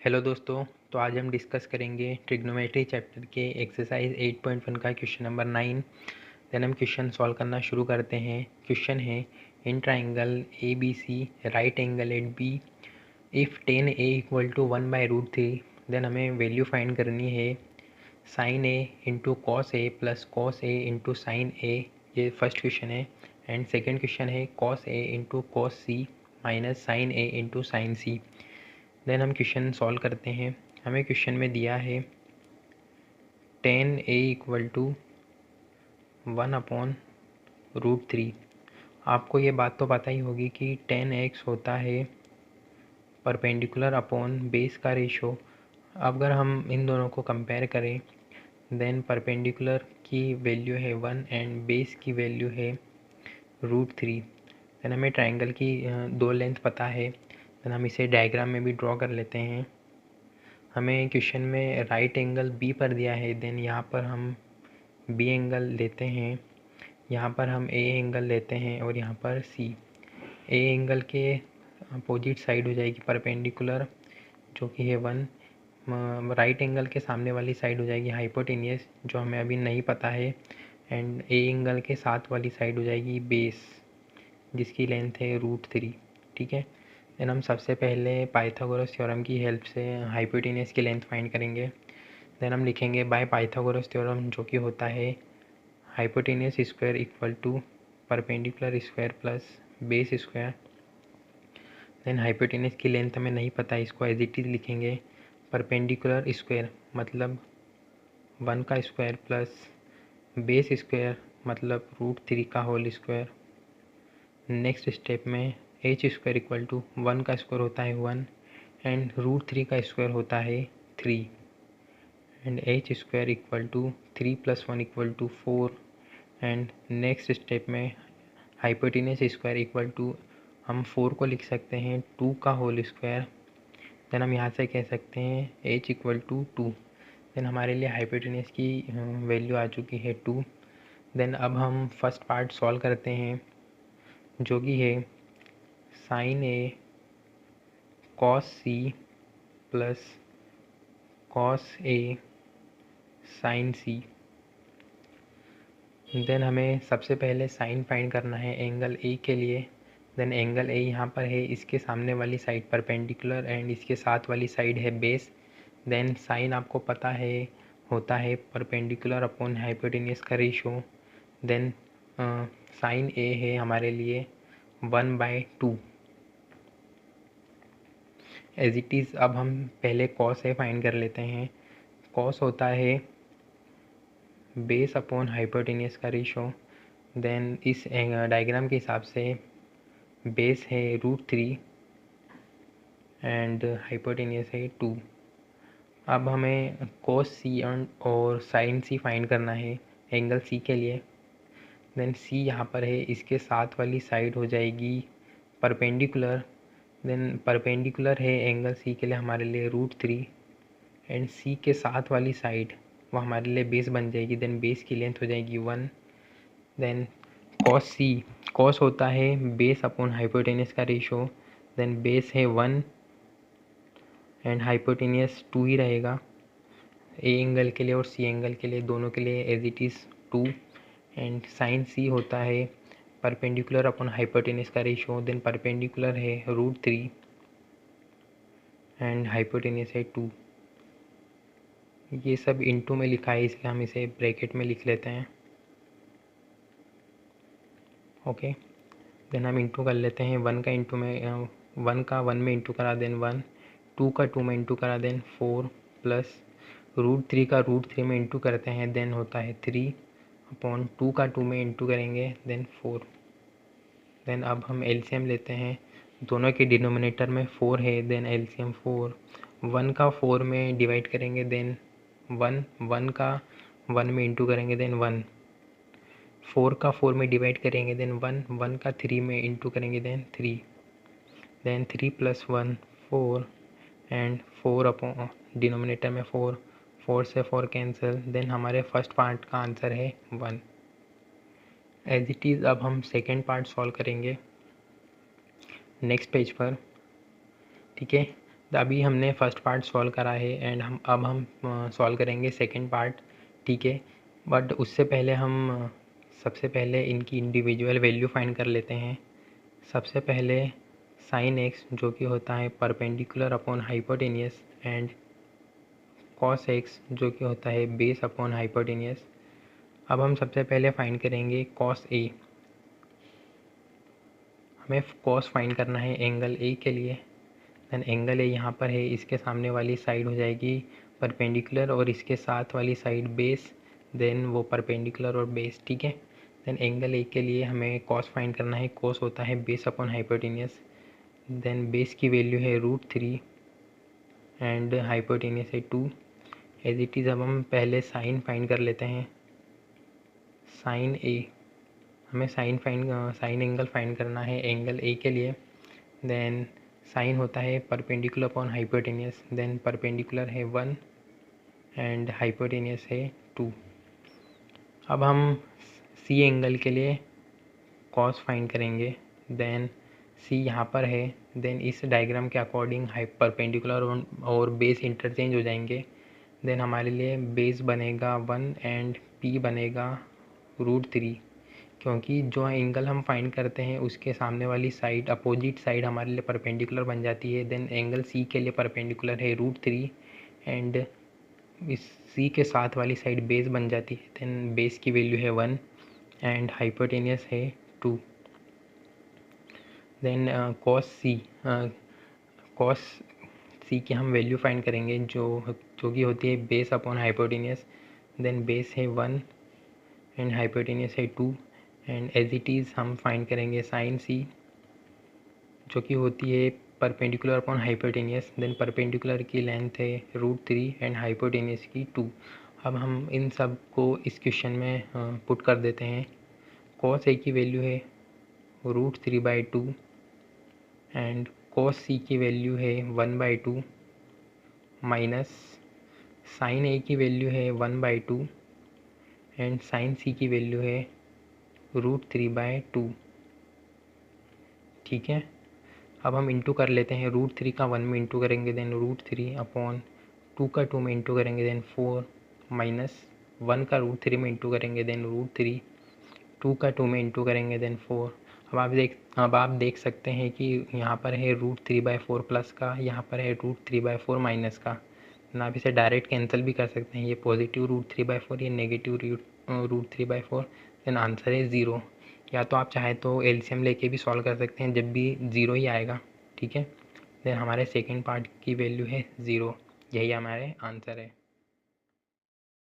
Hello दोस्तों। तो आज हम डिस्कस करेंगे ट्रिग्नोमेट्री चैप्टर के एक्सरसाइज 8.1 का क्वेश्चन नंबर 9। देन हम क्वेश्चन सॉल्व करना शुरू करते हैं। क्वेश्चन है in triangle A B C right angle at B if tan A equal to 1/√3। Then हमें वैल्यू फाइंड करनी है sin A into cos A plus cos A into sin A. ये first question है। And second question है cos A into cos C minus sin A into sin C. Then हम question solve करते हैं। हमें question में दिया है टेन ए इक्वल टू 1/√3। आपको ये बात तो पता ही होगी कि 10x होता है परपेंडिकुलर अपॉन बेस का रेशो। अगर हम इन दोनों को कंपेयर करें देन परपेंडिकुलर की वैल्यू है 1 एंड बेस की वैल्यू है √3। देन हमें ट्राइंगल की दो लेंथ पता है। देन हम इसे डायग्राम में भी ड्रॉ कर लेते हैं। हमें क्वेश्चन में राइट एंगल बी पर दिया है। देन यहाँ पर हम बी एंगल लेते हैं, यहाँ पर हम ए एंगल लेते हैं और यहाँ पर सी। ए एंगल के अपोजिट साइड हो जाएगी परपेंडिकुलर जो कि है 1। राइट एंगल के सामने वाली साइड हो जाएगी हाइपोटेनियस जो हमें अभी नहीं पता है। एंड ए एंगल के साथ वाली साइड हो जाएगी बेस जिसकी लेंथ है √3। ठीक है। देन हम सबसे पहले पाइथागोरस थ्योरम की हेल्प से हाइपोटेनियस की लेंथ फाइंड करेंगे। देन हम लिखेंगे बाय पाइथागोरस थ्योरम जो कि होता है hypotenuse square equal to perpendicular square plus base square. Then hypotenuse की लेंथ हमें नहीं पता, इसको एज इट इज़ लिखेंगे परपेंडिकुलर स्क्वायर मतलब 1 का स्क्वायर प्लस बेस स्क्वायर मतलब √3 का होल स्क्वायर। नेक्स्ट स्टेप में एच स्क्वायर इक्वल टू 1 का स्क्वायर होता है 1 एंड √3 का स्क्वायर होता है 3 and H square equal to 3 + 1 = 4। And next step में हाइपोटेनियस स्क्वायर इक्वल टू हम 4 को लिख सकते हैं 2 का होल स्क्वायर। देन हम यहाँ से कह सकते हैं h इक्वल टू 2। देन हमारे लिए हाइपोटेनियस की वैल्यू आ चुकी है 2। देन अब हम फर्स्ट पार्ट सॉल्व करते हैं जो कि है साइन ए कॉस सी प्लस कॉस ए साइन सी। देन हमें सबसे पहले साइन फाइंड करना है एंगल ए के लिए। देन एंगल ए यहाँ पर है, इसके सामने वाली साइड परपेंडिकुलर एंड इसके साथ वाली साइड है बेस। देन साइन आपको पता है होता है परपेंडिकुलर अपॉन हाइपोटेनियस का रेशो। देन साइन ए है हमारे लिए 1/2 एज इट इज़। अब हम पहले कॉस ए फाइंड कर लेते हैं। कॉस होता है बेस अपॉन हाइपोटेनियस का रेशो। देन इस डायग्राम के हिसाब से बेस है √3 एंड हाइपोटेनियस है 2। अब हमें कोस सी और साइन सी फाइंड करना है एंगल सी के लिए। देन सी यहाँ पर है, इसके साथ वाली साइड हो जाएगी परपेंडिकुलर। देन परपेंडिकुलर है एंगल सी के लिए हमारे लिए √3 एंड सी के साथ वाली साइड वो हमारे लिए बेस बन जाएगी। देन बेस की लेंथ हो जाएगी 1। देन कॉस सी, कॉस होता है बेस अपॉन हाइपोटेनियस का रेशो। देन बेस है 1 एंड हाइपोटेनियस 2 ही रहेगा ए एंगल के लिए और सी एंगल के लिए, दोनों के लिए as it is 2। And sine C होता है परपेंडिकुलर अपॉन हाइपोटेनियस का रेशो। देन परपेंडिकुलर है √3 एंड हाइपोटेनियस है 2। ये सब इनटू में लिखा है इसलिए हम इसे ब्रैकेट में लिख लेते हैं। ओके। देन हम इंटू कर लेते हैं 1 का इंटू में 1 का 1 में इंटू करा, देन 1 2 का 2 में इंटू करा, देन 4 प्लस √3 का √3 में इंटू करते हैं देन होता है 3 अपॉन 2 का 2 में इंटू करेंगे देन 4। देन अब हम एलसीएम लेते हैं। दोनों के डिनोमिनेटर में 4 है देन एलसीएम 4। 1 का 4 में डिवाइड करेंगे देन 1 का 1 में इंटू करेंगे देन 1। 4 का 4 में डिवाइड करेंगे देन 1 का 3 में इंटू करेंगे देन 3। देन 3 + 1 4 एंड 4 अपॉन डिनोमिनेटर में 4 से 4 कैंसिल। देन हमारे फर्स्ट पार्ट का आंसर है 1 एज इट इज़। अब हम सेकेंड पार्ट सॉल्व करेंगे नेक्स्ट पेज पर। ठीक है। अभी हमने फर्स्ट पार्ट सॉल्व करा है एंड हम सॉल्व करेंगे सेकंड पार्ट, ठीक है। बट उससे पहले हम सबसे पहले इनकी इंडिविजुअल वैल्यू फाइंड कर लेते हैं। सबसे पहले साइन एक्स जो कि होता है perpendicular upon hypotenuse and cos x जो कि होता है बेस अपॉन हाइपोटेनियस। अब हम सबसे पहले फाइंड करेंगे कॉस ए। हमें कॉस फाइंड करना है एंगल ए के लिए। देन एंगल ए यहाँ पर है, इसके सामने वाली साइड हो जाएगी परपेंडिकुलर और इसके साथ वाली साइड बेस, देन वो परपेंडिकुलर और बेस, ठीक है। देन एंगल ए के लिए हमें कॉस फाइंड करना है। कॉस होता है base upon hypotenuse. Then base की वैल्यू है √3 एंड हाइपोटेनियस है 2 एज इट इज़। अब हम पहले साइन फाइंड कर लेते हैं। साइन ए, हमें साइन एंगल फाइंड करना है एंगल ए के लिए। देन साइन होता है perpendicular upon hypotenuse, then perpendicular है 1 एंड हाइपोटेनियस है 2। अब हम सी एंगल के लिए कॉस फाइंड करेंगे। देन सी यहाँ पर है, देन इस डायग्राम के अकॉर्डिंग परपेंडिकुलर और बेस इंटरचेंज हो जाएंगे। देन हमारे लिए बेस बनेगा 1 एंड पी बनेगा √3, क्योंकि जो एंगल हम फाइंड करते हैं उसके सामने वाली साइड अपोजिट साइड हमारे लिए परपेंडिकुलर बन जाती है। देन एंगल सी के लिए परपेंडिकुलर है √3 एंड इस सी के साथ वाली साइड बेस बन जाती है। देन बेस की वैल्यू है 1 एंड हाइपोटेनियस है 2। देन कॉस सी की हम वैल्यू फाइंड करेंगे जो कि होती है base upon hypotenuse. Then base है 1 एंड हाइपोटेनियस है 2 एंड एज इट इज़ हम फाइंड करेंगे साइन सी जो कि होती है perpendicular upon hypotenuse. Then perpendicular की लेंथ है √3 एंड हाइपोटेनियस की 2। अब हम इन सब को इस क्वेश्चन में पुट कर देते हैं। कॉस ए की वैल्यू है √3/2 एंड कॉस सी की वैल्यू है 1/2 माइनस साइन ए की वैल्यू है 1/2 एंड साइन सी की वैल्यू है √3/2, ठीक है। अब हम इंटू कर लेते हैं। √3 का 1 में इंटू करेंगे, देन √3 अपॉन 2 का 2 में इंटू करेंगे, देन 4 माइनस 1 का √3 में इंटू करेंगे, देन √3 2 का 2 में इंटू करेंगे, देन 4। अब आप देख सकते हैं कि यहाँ पर है √3/4 प्लस का, यहाँ पर है √3/4 माइनस का। ना आप इसे डायरेक्ट कैंसिल भी कर सकते हैं, ये पॉजिटिव √3/4, ये नेगेटिव √3/4। देन आंसर है 0। या तो आप चाहे तो एलसीएम लेके भी सॉल्व कर सकते हैं, जब भी 0 ही आएगा, ठीक है। देन हमारे सेकंड पार्ट की वैल्यू है 0। यही हमारे आंसर है।